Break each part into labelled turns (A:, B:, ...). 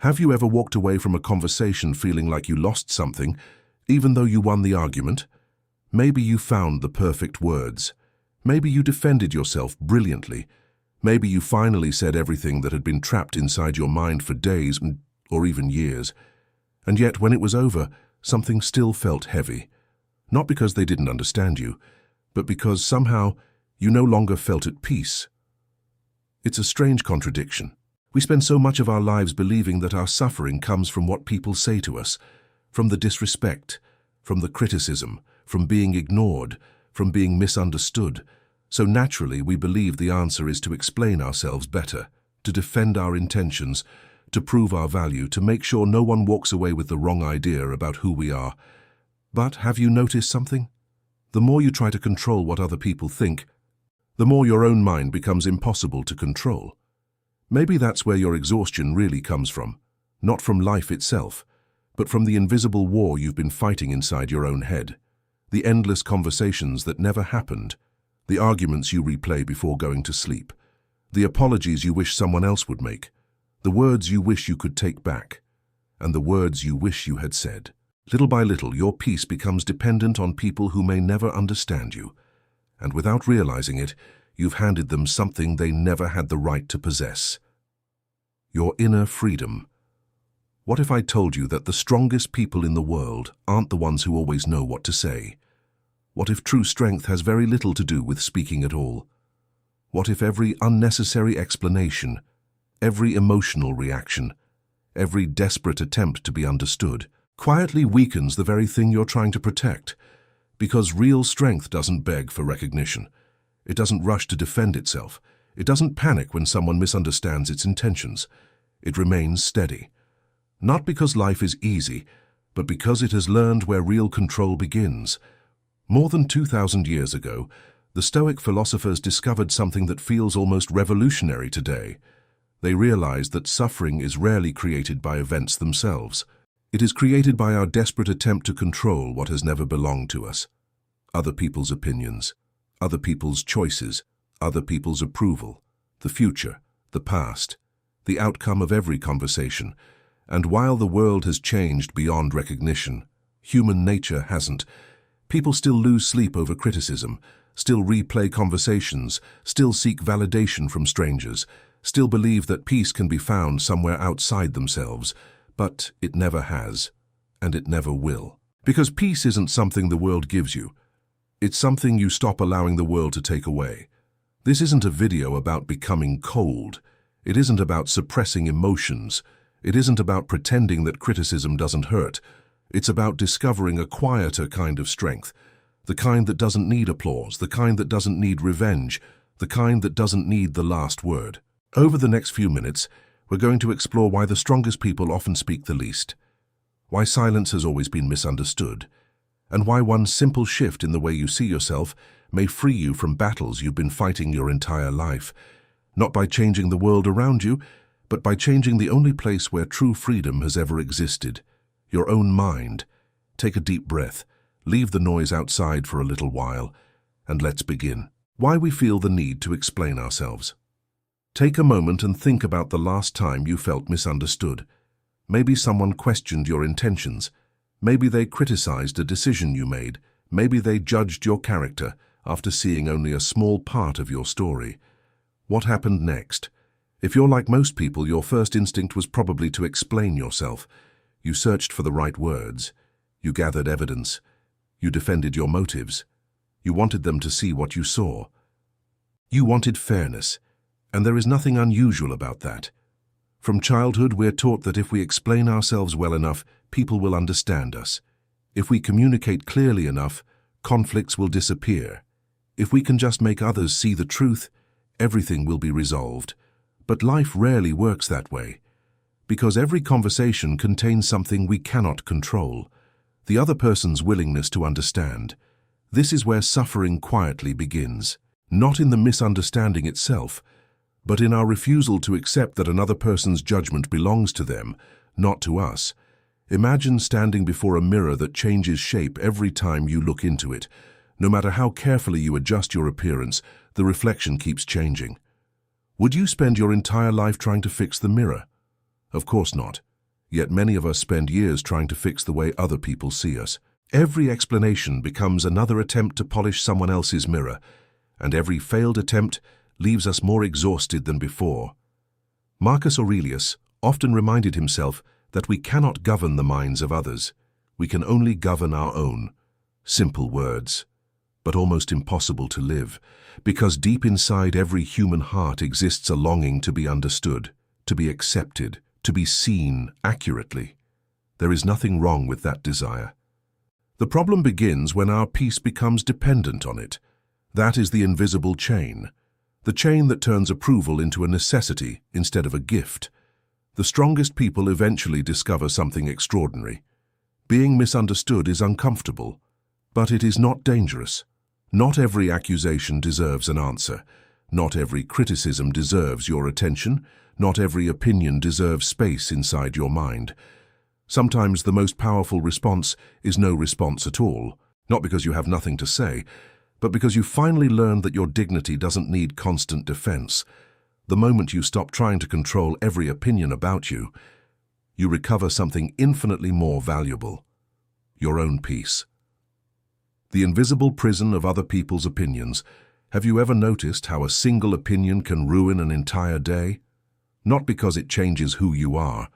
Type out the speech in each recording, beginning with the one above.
A: Have you ever walked away from a conversation feeling like you lost something, even though you won the argument? Maybe you found the perfect words. Maybe you defended yourself brilliantly. Maybe you finally said everything that had been trapped inside your mind for days or even years. And yet, when it was over, something still felt heavy. Not because they didn't understand you, but because somehow you no longer felt at peace. It's a strange contradiction. We spend so much of our lives believing that our suffering comes from what people say to us, from the disrespect, from the criticism, from being ignored, from being misunderstood. So naturally we believe the answer is to explain ourselves better, to defend our intentions, to prove our value, to make sure no one walks away with the wrong idea about who we are. But have you noticed something? The more you try to control what other people think, the more your own mind becomes impossible to control. Maybe that's where your exhaustion really comes from, not from life itself, but from the invisible war you've been fighting inside your own head, the endless conversations that never happened, the arguments you replay before going to sleep, the apologies you wish someone else would make, the words you wish you could take back, and the words you wish you had said. Little by little, your peace becomes dependent on people who may never understand you, and without realizing it, you've handed them something they never had the right to possess. Your inner freedom. What if I told you that the strongest people in the world aren't the ones who always know what to say? What if true strength has very little to do with speaking at all? What if every unnecessary explanation, every emotional reaction, every desperate attempt to be understood, quietly weakens the very thing you're trying to protect? Because real strength doesn't beg for recognition. It doesn't rush to defend itself. It doesn't panic when someone misunderstands its intentions. It remains steady. Not because life is easy, but because it has learned where real control begins. More than 2,000 years ago, the Stoic philosophers discovered something that feels almost revolutionary today. They realized that suffering is rarely created by events themselves. It is created by our desperate attempt to control what has never belonged to us. Other people's opinions, other people's choices, other people's approval, the future, the past, the outcome of every conversation. And while the world has changed beyond recognition, human nature hasn't. People still lose sleep over criticism, still replay conversations, still seek validation from strangers, still believe that peace can be found somewhere outside themselves. But it never has, and it never will. Because peace isn't something the world gives you. It's something you stop allowing the world to take away. This isn't a video about becoming cold. It isn't about suppressing emotions. It isn't about pretending that criticism doesn't hurt. It's about discovering a quieter kind of strength, the kind that doesn't need applause, the kind that doesn't need revenge, the kind that doesn't need the last word. Over the next few minutes, we're going to explore why the strongest people often speak the least, why silence has always been misunderstood, and why one simple shift in the way you see yourself may free you from battles you've been fighting your entire life, not by changing the world around you, but by changing the only place where true freedom has ever existed, your own mind. Take a deep breath, leave the noise outside for a little while, and let's begin. Why we feel the need to explain ourselves. Take a moment and think about the last time you felt misunderstood. Maybe someone questioned your intentions. Maybe they criticized a decision you made. Maybe they judged your character after seeing only a small part of your story. What happened next? If you're like most people, your first instinct was probably to explain yourself. You searched for the right words. You gathered evidence. You defended your motives. You wanted them to see what you saw. You wanted fairness. And there is nothing unusual about that. From childhood, we're taught that if we explain ourselves well enough, people will understand us. If we communicate clearly enough, conflicts will disappear. If we can just make others see the truth, everything will be resolved. But life rarely works that way, because every conversation contains something we cannot control, the other person's willingness to understand. This is where suffering quietly begins, not in the misunderstanding itself, but in our refusal to accept that another person's judgment belongs to them, not to us. Imagine standing before a mirror that changes shape every time you look into it. No matter how carefully you adjust your appearance, the reflection keeps changing. Would you spend your entire life trying to fix the mirror? Of course not. Yet many of us spend years trying to fix the way other people see us. Every explanation becomes another attempt to polish someone else's mirror, and every failed attempt leaves us more exhausted than before. Marcus Aurelius often reminded himself that we cannot govern the minds of others. We can only govern our own. Simple words, but almost impossible to live, because deep inside every human heart exists a longing to be understood, to be accepted, to be seen accurately. There is nothing wrong with that desire. The problem begins when our peace becomes dependent on it. That is the invisible chain, the chain that turns approval into a necessity instead of a gift. The strongest people eventually discover something extraordinary. Being misunderstood is uncomfortable, but it is not dangerous. Not every accusation deserves an answer. Not every criticism deserves your attention. Not every opinion deserves space inside your mind. Sometimes the most powerful response is no response at all, not because you have nothing to say, but because you finally learned that your dignity doesn't need constant defense. The moment you stop trying to control every opinion about you, you recover something infinitely more valuable: your own peace. The invisible prison of other people's opinions. Have you ever noticed how a single opinion can ruin an entire day? Not because it changes who you are,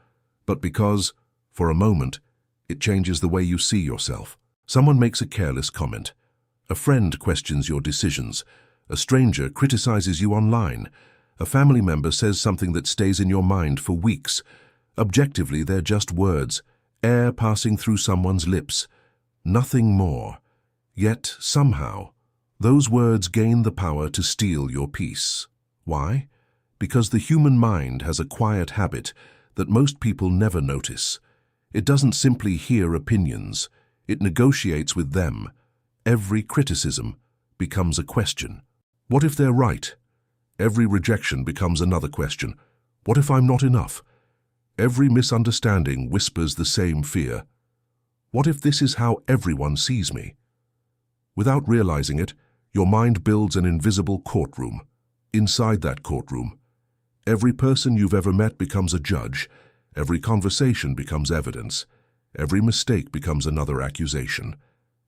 A: but because, for a moment, it changes the way you see yourself. Someone makes a careless comment. A friend questions your decisions. A stranger criticizes you online. A family member says something that stays in your mind for weeks. Objectively, they're just words, air passing through someone's lips. Nothing more. Yet, somehow, those words gain the power to steal your peace. Why? Because the human mind has a quiet habit that most people never notice. It doesn't simply hear opinions. It negotiates with them. Every criticism becomes a question. What if they're right? Every rejection becomes another question. What if I'm not enough? Every misunderstanding whispers the same fear. What if this is how everyone sees me? Without realizing it, your mind builds an invisible courtroom. Inside that courtroom, every person you've ever met becomes a judge. Every conversation becomes evidence. Every mistake becomes another accusation.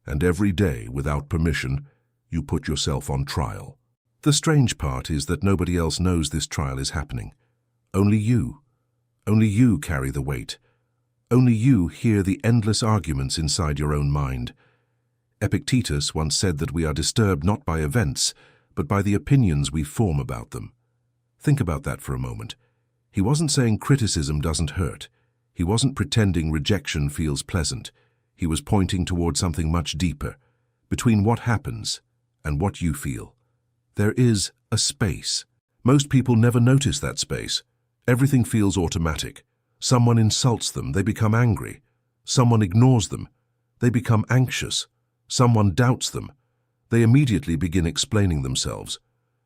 A: And every day, without permission, you put yourself on trial. The strange part is that nobody else knows this trial is happening. Only you. Only you carry the weight. Only you hear the endless arguments inside your own mind. Epictetus once said that we are disturbed not by events, but by the opinions we form about them. Think about that for a moment. He wasn't saying criticism doesn't hurt. He wasn't pretending rejection feels pleasant. He was pointing toward something much deeper, between what happens and what you feel. There is a space. Most people never notice that space. Everything feels automatic. Someone insults them, they become angry. Someone ignores them, they become anxious. Someone doubts them, they immediately begin explaining themselves.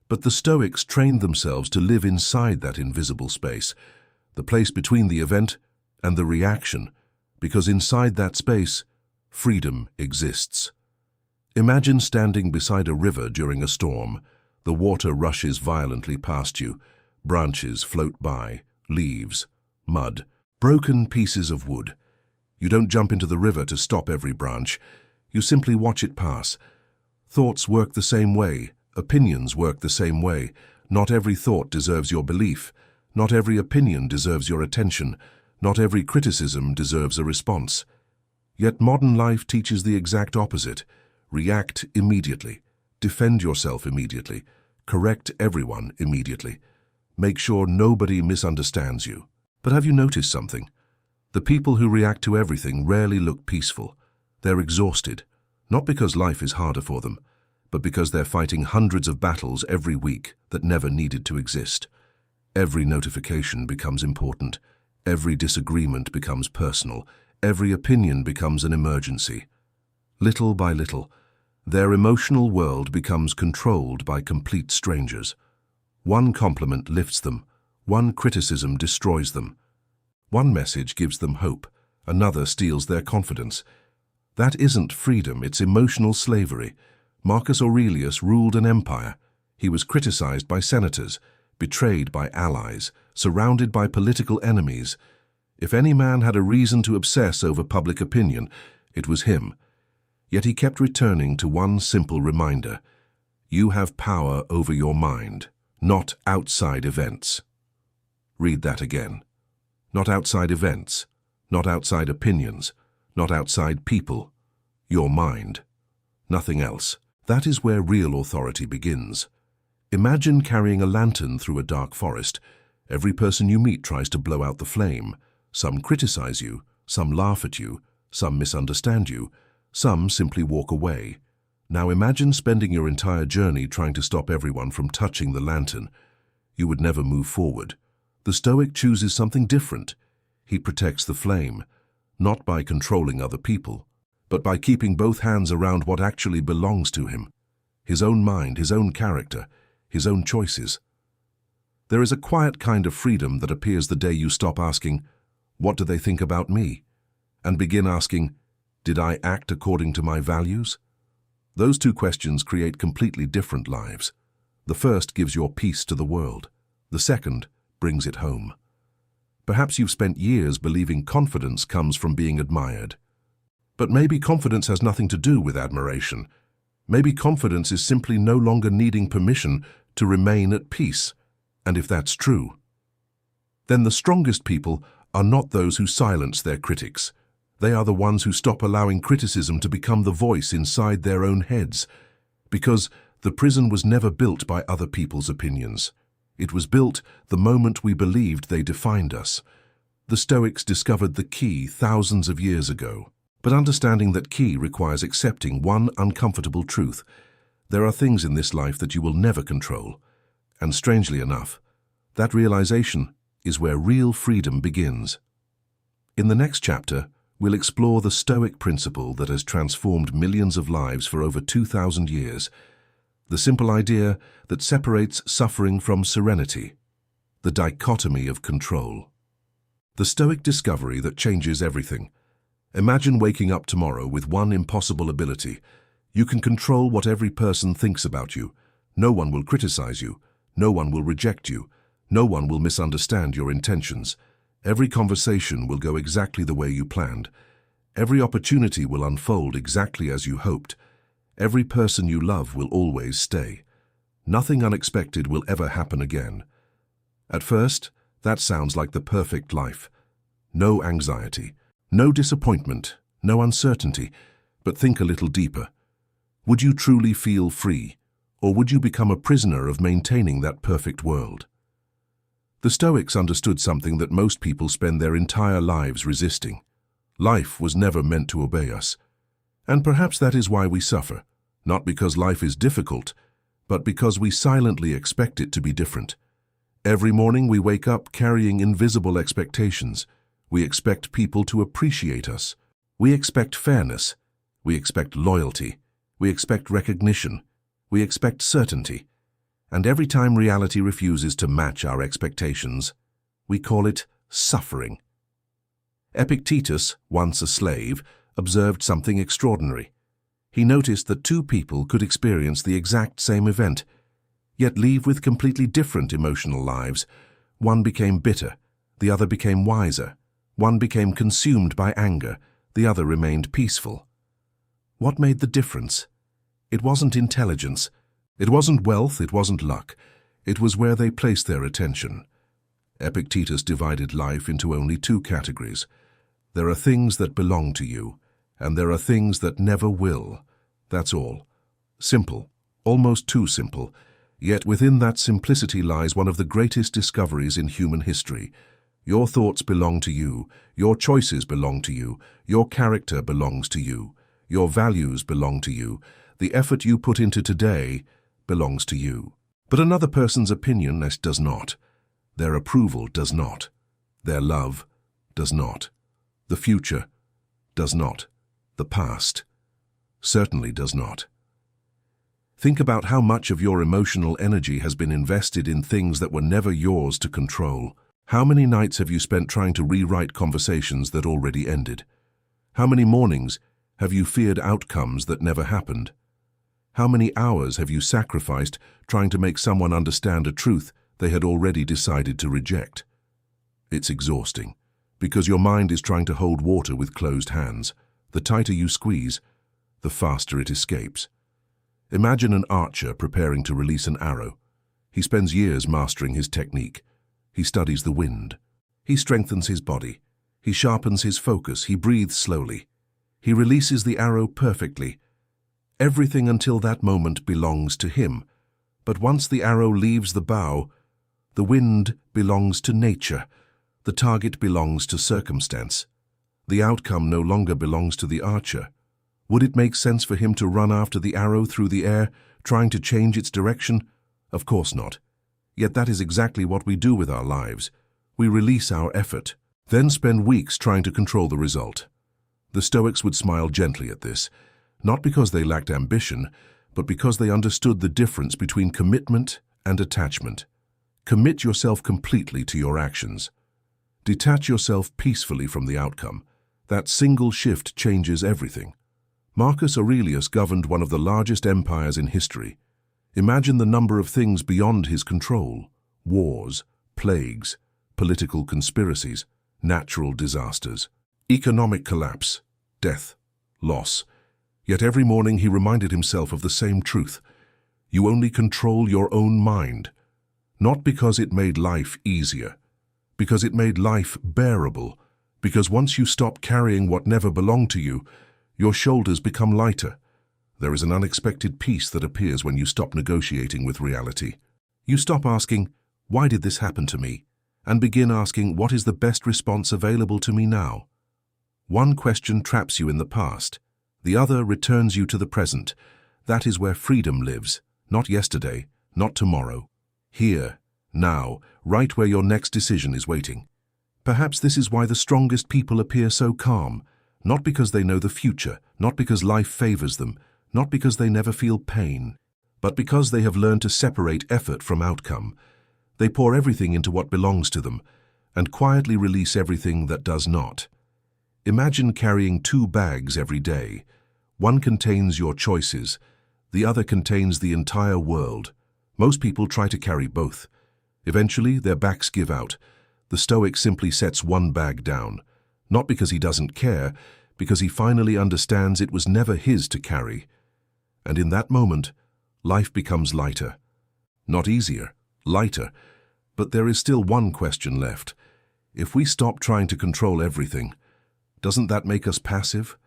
A: But the Stoics trained themselves to live inside that invisible space, the place between the event and the reaction, because inside that space, freedom exists. Imagine standing beside a river during a storm. The water rushes violently past you. Branches float by, leaves, mud, broken pieces of wood. You don't jump into the river to stop every branch. You simply watch it pass. Thoughts work the same way. Opinions work the same way. Not every thought deserves your belief. Not every opinion deserves your attention. Not every criticism deserves a response. Yet modern life teaches the exact opposite. React immediately. Defend yourself immediately. Correct everyone immediately. Make sure nobody misunderstands you. But have you noticed something? The people who react to everything rarely look peaceful. They're exhausted, not because life is harder for them, but because they're fighting hundreds of battles every week that never needed to exist. Every notification becomes important. Every disagreement becomes personal. Every opinion becomes an emergency. Little by little, their emotional world becomes controlled by complete strangers. One compliment lifts them. One criticism destroys them. One message gives them hope. Another steals their confidence. That isn't freedom, it's emotional slavery. Marcus Aurelius ruled an empire. He was criticized by senators, betrayed by allies, surrounded by political enemies. If any man had a reason to obsess over public opinion, it was him. Yet he kept returning to one simple reminder: you have power over your mind, not outside events. Read that again. Not outside events, not outside opinions, not outside people. Your mind. Nothing else. That is where real authority begins. Imagine carrying a lantern through a dark forest. Every person you meet tries to blow out the flame. Some criticize you, some laugh at you, some misunderstand you, some simply walk away. Now imagine spending your entire journey trying to stop everyone from touching the lantern. You would never move forward. The Stoic chooses something different. He protects the flame, not by controlling other people, but by keeping both hands around what actually belongs to him: his own mind, his own character, his own choices. There is a quiet kind of freedom that appears the day you stop asking, "What do they think about me?" and begin asking, "Did I act according to my values?" Those two questions create completely different lives. The first gives your peace to the world. The second brings it home. Perhaps you've spent years believing confidence comes from being admired. But maybe confidence has nothing to do with admiration. Maybe confidence is simply no longer needing permission to remain at peace. And if that's true, then the strongest people are not those who silence their critics. They are the ones who stop allowing criticism to become the voice inside their own heads. Because the prison was never built by other people's opinions. It was built the moment we believed they defined us. The Stoics discovered the key thousands of years ago. But understanding that key requires accepting one uncomfortable truth: there are things in this life that you will never control. And strangely enough, that realization is where real freedom begins. In the next chapter, we'll explore the Stoic principle that has transformed millions of lives for over 2,000 years. The simple idea that separates suffering from serenity. The dichotomy of control. The Stoic discovery that changes everything. Imagine waking up tomorrow with one impossible ability. You can control what every person thinks about you. No one will criticize you. No one will reject you. No one will misunderstand your intentions. Every conversation will go exactly the way you planned. Every opportunity will unfold exactly as you hoped. Every person you love will always stay. Nothing unexpected will ever happen again. At first, that sounds like the perfect life. No anxiety, no disappointment, no uncertainty. But think a little deeper. Would you truly feel free, or would you become a prisoner of maintaining that perfect world? The Stoics understood something that most people spend their entire lives resisting. Life was never meant to obey us. And perhaps that is why we suffer, not because life is difficult, but because we silently expect it to be different. Every morning we wake up carrying invisible expectations. We expect people to appreciate us. We expect fairness. We expect loyalty. We expect recognition. We expect certainty. And every time reality refuses to match our expectations, we call it suffering. Epictetus, once a slave, observed something extraordinary. He noticed that two people could experience the exact same event, yet leave with completely different emotional lives. One became bitter, the other became wiser. One became consumed by anger, the other remained peaceful. What made the difference? It wasn't intelligence. It wasn't wealth, it wasn't luck. It was where they placed their attention. Epictetus divided life into only two categories. There are things that belong to you, and there are things that never will. That's all. Simple, almost too simple. Yet within that simplicity lies one of the greatest discoveries in human history. Your thoughts belong to you, your choices belong to you, your character belongs to you, your values belong to you, the effort you put into today belongs to you. But another person's opinion does not. Their approval does not. Their love does not. The future does not. The past certainly does not. Think about how much of your emotional energy has been invested in things that were never yours to control. How many nights have you spent trying to rewrite conversations that already ended? How many mornings have you feared outcomes that never happened? How many hours have you sacrificed trying to make someone understand a truth they had already decided to reject? It's exhausting, because your mind is trying to hold water with closed hands. The tighter you squeeze, the faster it escapes. Imagine an archer preparing to release an arrow. He spends years mastering his technique. He studies the wind. He strengthens his body. He sharpens his focus. He breathes slowly. He releases the arrow perfectly. Everything until that moment belongs to him. But once the arrow leaves the bow, the wind belongs to nature. The target belongs to circumstance. The outcome no longer belongs to the archer. Would it make sense for him to run after the arrow through the air, trying to change its direction? Of course not. Yet that is exactly what we do with our lives. We release our effort, then spend weeks trying to control the result. The Stoics would smile gently at this, not because they lacked ambition, but because they understood the difference between commitment and attachment. Commit yourself completely to your actions. Detach yourself peacefully from the outcome. That single shift changes everything. Marcus Aurelius governed one of the largest empires in history. Imagine the number of things beyond his control: wars, plagues, political conspiracies, natural disasters, economic collapse, death, loss. Yet every morning he reminded himself of the same truth: you only control your own mind. Not because it made life easier, because it made life bearable, because once you stop carrying what never belonged to you, your shoulders become lighter. There is an unexpected peace that appears when you stop negotiating with reality. You stop asking, "Why did this happen to me?" and begin asking, "What is the best response available to me now?" One question traps you in the past. The other returns you to the present. That is where freedom lives, not yesterday, not tomorrow. Here, now, right where your next decision is waiting. Perhaps this is why the strongest people appear so calm, not because they know the future, not because life favors them, not because they never feel pain, but because they have learned to separate effort from outcome. They pour everything into what belongs to them, and quietly release everything that does not. Imagine carrying two bags every day. One contains your choices, the other contains the entire world. Most people try to carry both. Eventually, their backs give out. The Stoic simply sets one bag down, not because he doesn't care, because he finally understands it was never his to carry. And in that moment, life becomes lighter. Not easier, lighter. But there is still one question left. If we stop trying to control everything, doesn't that make us passive?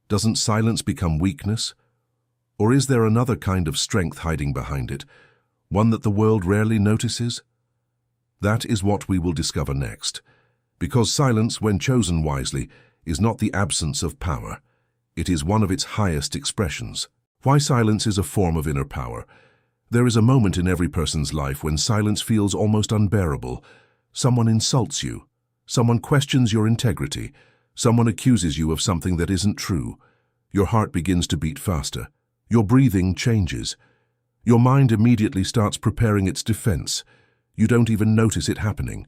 A: Doesn't silence become weakness? Or is there another kind of strength hiding behind it, one that the world rarely notices? That is what we will discover next. Because silence, when chosen wisely, is not the absence of power. It is one of its highest expressions. Why silence is a form of inner power. There is a moment in every person's life when silence feels almost unbearable. Someone insults you. Someone questions your integrity. Someone accuses you of something that isn't true. Your heart begins to beat faster. Your breathing changes. Your mind immediately starts preparing its defense. You don't even notice it happening.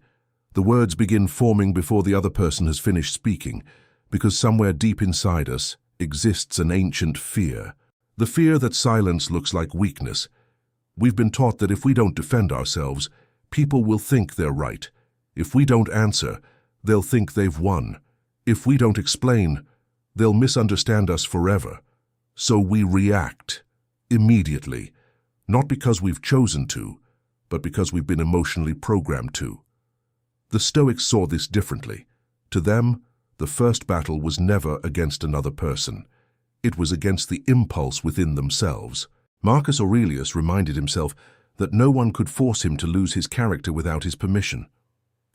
A: The words begin forming before the other person has finished speaking, because somewhere deep inside us exists an ancient fear. The fear that silence looks like weakness. We've been taught that if we don't defend ourselves, people will think they're right. If we don't answer, they'll think they've won. If we don't explain, they'll misunderstand us forever. So we react immediately, not because we've chosen to, but because we've been emotionally programmed to. The Stoics saw this differently. To them, the first battle was never against another person. It was against the impulse within themselves. Marcus Aurelius reminded himself that no one could force him to lose his character without his permission.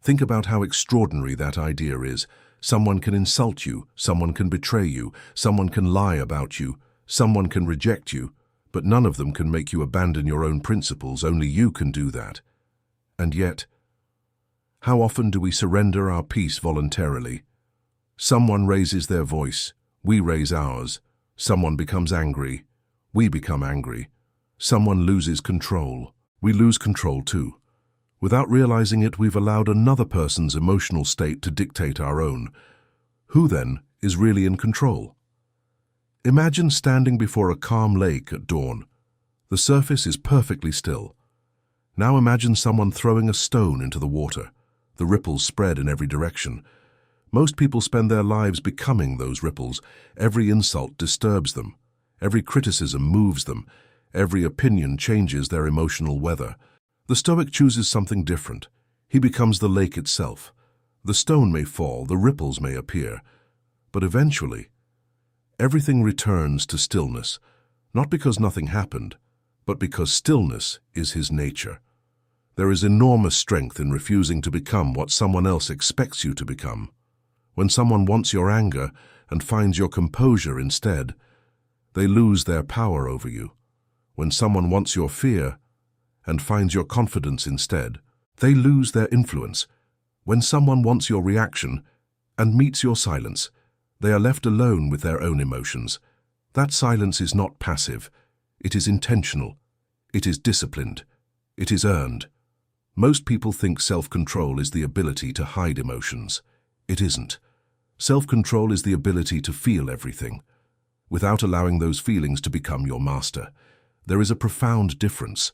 A: Think about how extraordinary that idea is. Someone can insult you, someone can betray you, someone can lie about you, someone can reject you, but none of them can make you abandon your own principles. Only you can do that. And yet, how often do we surrender our peace voluntarily? Someone raises their voice, we raise ours. Someone becomes angry, we become angry. Someone loses control, we lose control too. Without realizing it, we've allowed another person's emotional state to dictate our own. Who then is really in control? Imagine standing before a calm lake at dawn. The surface is perfectly still. Now imagine someone throwing a stone into the water. The ripples spread in every direction. Most people spend their lives becoming those ripples. Every insult disturbs them. Every criticism moves them. Every opinion changes their emotional weather. The Stoic chooses something different. He becomes the lake itself. The stone may fall, the ripples may appear, but eventually, everything returns to stillness, not because nothing happened, but because stillness is his nature. There is enormous strength in refusing to become what someone else expects you to become. When someone wants your anger and finds your composure instead, they lose their power over you. When someone wants your fear and finds your confidence instead, they lose their influence. When someone wants your reaction and meets your silence, they are left alone with their own emotions. That silence is not passive. It is intentional. It is disciplined. It is earned. Most people think self-control is the ability to hide emotions. It isn't. Self-control is the ability to feel everything, without allowing those feelings to become your master. There is a profound difference.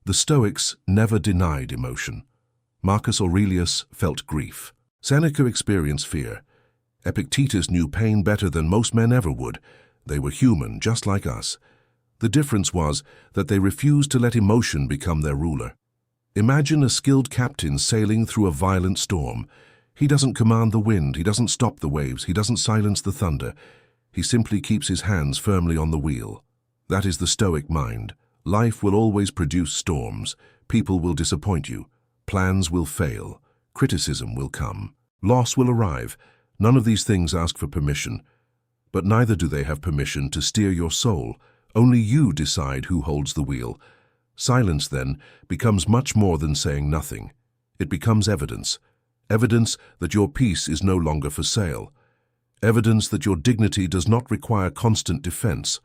A: The Stoics never denied emotion. Marcus Aurelius felt grief. Seneca experienced fear. Epictetus knew pain better than most men ever would. They were human, just like us. The difference was that they refused to let emotion become their ruler. Imagine a skilled captain sailing through a violent storm. He doesn't command the wind, he doesn't stop the waves, he doesn't silence the thunder. He simply keeps his hands firmly on the wheel. That is the Stoic mind. Life will always produce storms. People will disappoint you. Plans will fail. Criticism will come. Loss will arrive. None of these things ask for permission. But neither do they have permission to steer your soul. Only you decide who holds the wheel. Silence, then, becomes much more than saying nothing. It becomes evidence. Evidence that your peace is no longer for sale. Evidence that your dignity does not require constant defense.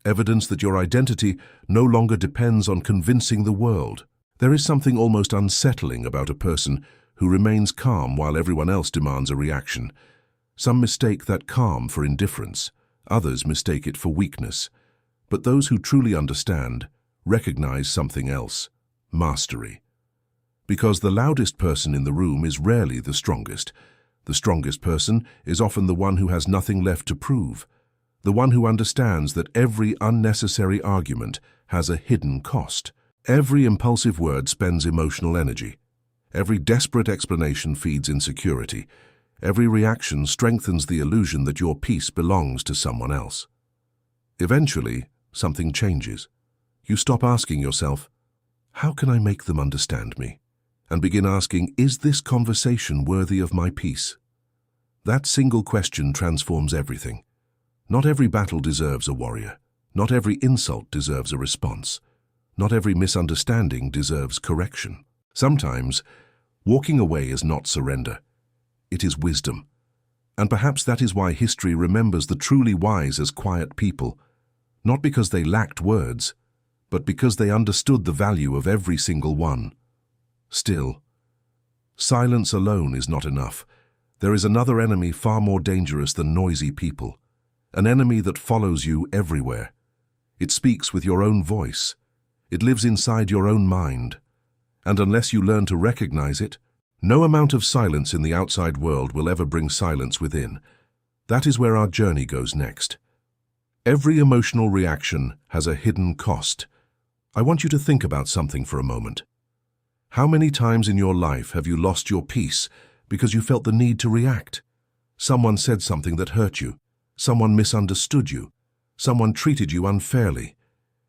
A: Evidence that your identity no longer depends on convincing the world. There is something almost unsettling about a person who remains calm while everyone else demands a reaction. Some mistake that calm for indifference. Others mistake it for weakness. But those who truly understand recognize something else: mastery. Because the loudest person in the room is rarely the strongest. The strongest person is often the one who has nothing left to prove. The one who understands that every unnecessary argument has a hidden cost. Every impulsive word spends emotional energy. Every desperate explanation feeds insecurity. Every reaction strengthens the illusion that your peace belongs to someone else. Eventually, something changes. You stop asking yourself, "How can I make them understand me?" and begin asking, "Is this conversation worthy of my peace?" That single question transforms everything. Not every battle deserves a warrior. Not every insult deserves a response. Not every misunderstanding deserves correction. Sometimes, walking away is not surrender. It is wisdom. And perhaps that is why history remembers the truly wise as quiet people, not because they lacked words, but because they understood the value of every single one. Still, silence alone is not enough. There is another enemy far more dangerous than noisy people, an enemy that follows you everywhere. It speaks with your own voice. It lives inside your own mind. And unless you learn to recognize it, no amount of silence in the outside world will ever bring silence within. That is where our journey goes next. Every emotional reaction has a hidden cost. I want you to think about something for a moment. How many times in your life have you lost your peace because you felt the need to react? Someone said something that hurt you. Someone misunderstood you. Someone treated you unfairly.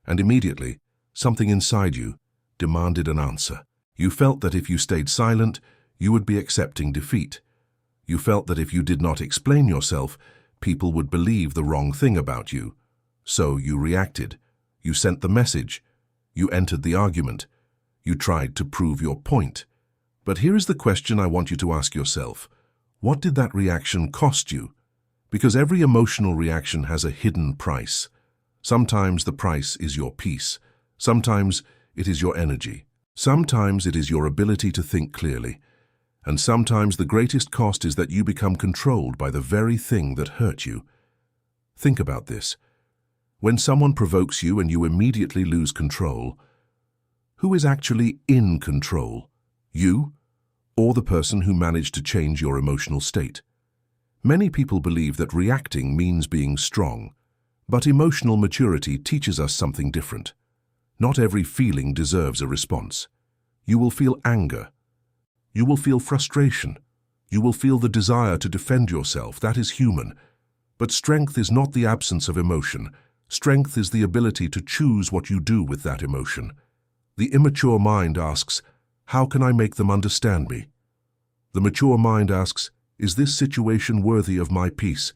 A: And immediately, something inside you demanded an answer. You felt that if you stayed silent, you would be accepting defeat. You felt that if you did not explain yourself, people would believe the wrong thing about you. So you reacted. You sent the message. You entered the argument. You tried to prove your point. But here is the question I want you to ask yourself. What did that reaction cost you? Because every emotional reaction has a hidden price. Sometimes the price is your peace. Sometimes it is your energy. Sometimes it is your ability to think clearly. And sometimes the greatest cost is that you become controlled by the very thing that hurt you. Think about this. When someone provokes you and you immediately lose control, who is actually in control? You or the person who managed to change your emotional state. Many people believe that reacting means being strong, but emotional maturity teaches us something different. Not every feeling deserves a response. You will feel anger. You will feel frustration. You will feel the desire to defend yourself. That is human. But strength is not the absence of emotion. Strength is the ability to choose what you do with that emotion. The immature mind asks, how can I make them understand me? The mature mind asks, is this situation worthy of my peace?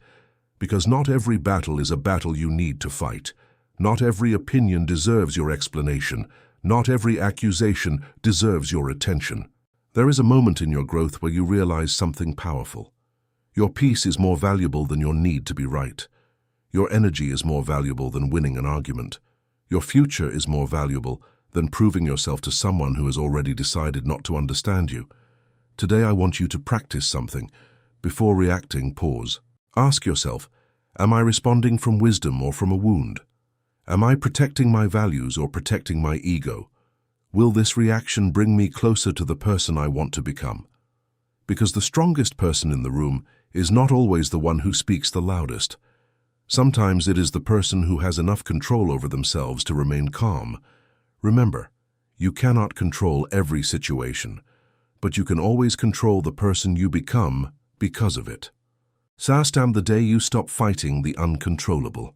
A: Because not every battle is a battle you need to fight. Not every opinion deserves your explanation. Not every accusation deserves your attention. There is a moment in your growth where you realize something powerful. Your peace is more valuable than your need to be right. Your energy is more valuable than winning an argument. Your future is more valuable than proving yourself to someone who has already decided not to understand you. Today I want you to practice something. Before reacting, pause. Ask yourself, am I responding from wisdom or from a wound? Am I protecting my values or protecting my ego? Will this reaction bring me closer to the person I want to become? Because the strongest person in the room is not always the one who speaks the loudest. Sometimes it is the person who has enough control over themselves to remain calm. Remember, you cannot control every situation, but you can always control the person you become because of it. Sastam the day you stop fighting the uncontrollable.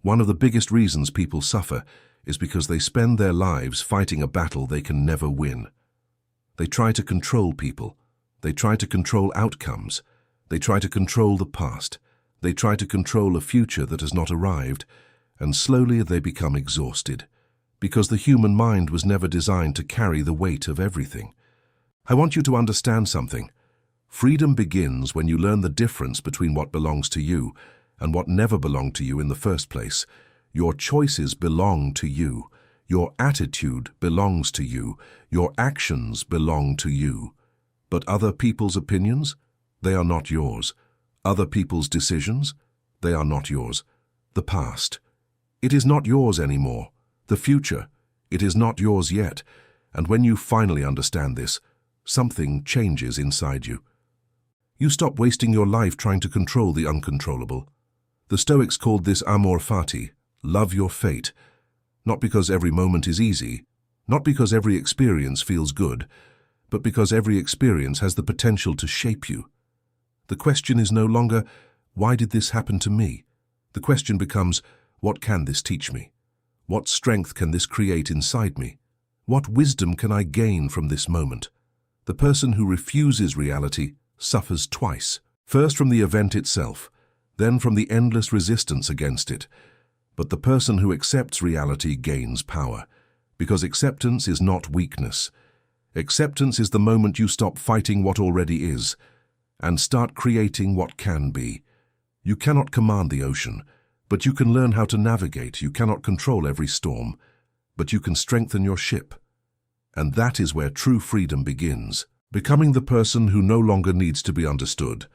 A: One of the biggest reasons people suffer is because they spend their lives fighting a battle they can never win. They try to control people. They try to control outcomes. They try to control the past. They try to control a future that has not arrived, and slowly they become exhausted, because the human mind was never designed to carry the weight of everything. I want you to understand something. Freedom begins when you learn the difference between what belongs to you and what never belonged to you in the first place. Your choices belong to you. Your attitude belongs to you. Your actions belong to you. But other people's opinions? They are not yours. Other people's decisions? They are not yours. The past. It is not yours anymore. The future. It is not yours yet. And when you finally understand this, something changes inside you. You stop wasting your life trying to control the uncontrollable. The Stoics called this amor fati, love your fate. Not because every moment is easy, not because every experience feels good, but because every experience has the potential to shape you. The question is no longer, why did this happen to me? The question becomes, what can this teach me? What strength can this create inside me? What wisdom can I gain from this moment? The person who refuses reality suffers twice. First from the event itself, then from the endless resistance against it. But the person who accepts reality gains power, because acceptance is not weakness. Acceptance is the moment you stop fighting what already is and start creating what can be. You cannot command the ocean, but you can learn how to navigate. You cannot control every storm, but you can strengthen your ship. And that is where true freedom begins, becoming the person who no longer needs to be understood.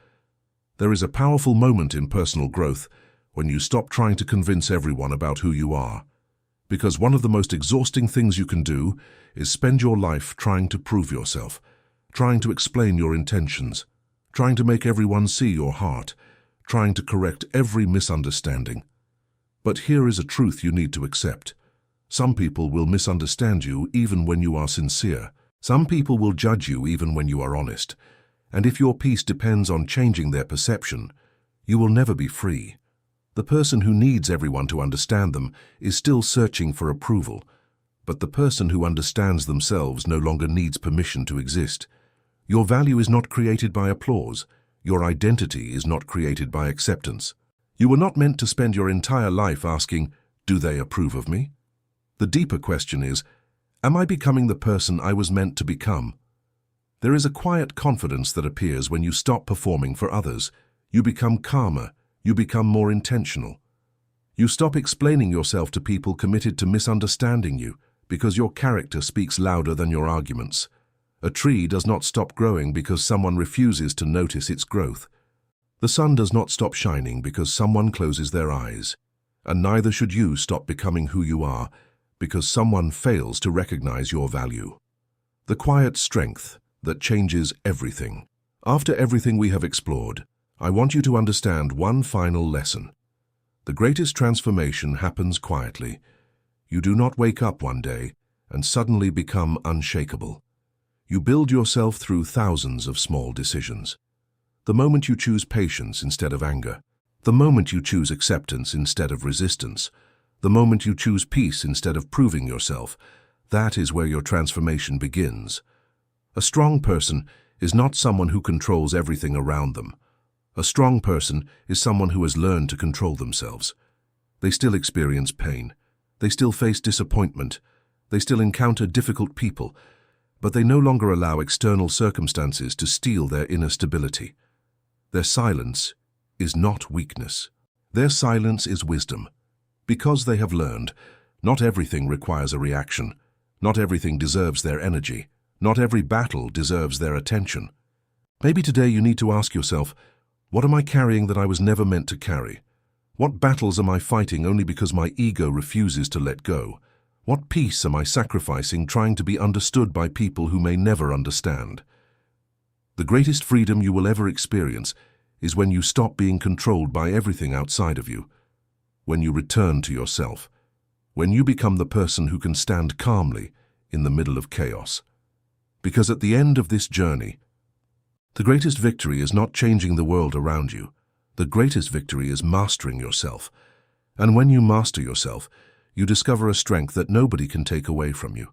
A: There is a powerful moment in personal growth when you stop trying to convince everyone about who you are. Because one of the most exhausting things you can do is spend your life trying to prove yourself, trying to explain your intentions, trying to make everyone see your heart, trying to correct every misunderstanding. But here is a truth you need to accept. Some people will misunderstand you even when you are sincere. Some people will judge you even when you are honest. And if your peace depends on changing their perception, you will never be free. The person who needs everyone to understand them is still searching for approval, but the person who understands themselves no longer needs permission to exist. Your value is not created by applause. Your identity is not created by acceptance. You were not meant to spend your entire life asking, do they approve of me? The deeper question is, am I becoming the person I was meant to become? There is a quiet confidence that appears when you stop performing for others. You become calmer. You become more intentional. You stop explaining yourself to people committed to misunderstanding you because your character speaks louder than your arguments. A tree does not stop growing because someone refuses to notice its growth. The sun does not stop shining because someone closes their eyes. And neither should you stop becoming who you are because someone fails to recognize your value. The quiet strength, that changes everything. After everything we have explored, I want you to understand one final lesson. The greatest transformation happens quietly. You do not wake up one day and suddenly become unshakable. You build yourself through thousands of small decisions. The moment you choose patience instead of anger, the moment you choose acceptance instead of resistance, the moment you choose peace instead of proving yourself, that is where your transformation begins. A strong person is not someone who controls everything around them. A strong person is someone who has learned to control themselves. They still experience pain. They still face disappointment. They still encounter difficult people, but they no longer allow external circumstances to steal their inner stability. Their silence is not weakness. Their silence is wisdom. Because they have learned, not everything requires a reaction. Not everything deserves their energy. Not every battle deserves their attention. Maybe today you need to ask yourself, what am I carrying that I was never meant to carry? What battles am I fighting only because my ego refuses to let go? What peace am I sacrificing trying to be understood by people who may never understand? The greatest freedom you will ever experience is when you stop being controlled by everything outside of you, when you return to yourself, when you become the person who can stand calmly in the middle of chaos. Because at the end of this journey, the greatest victory is not changing the world around you. The greatest victory is mastering yourself. And when you master yourself, you discover a strength that nobody can take away from you.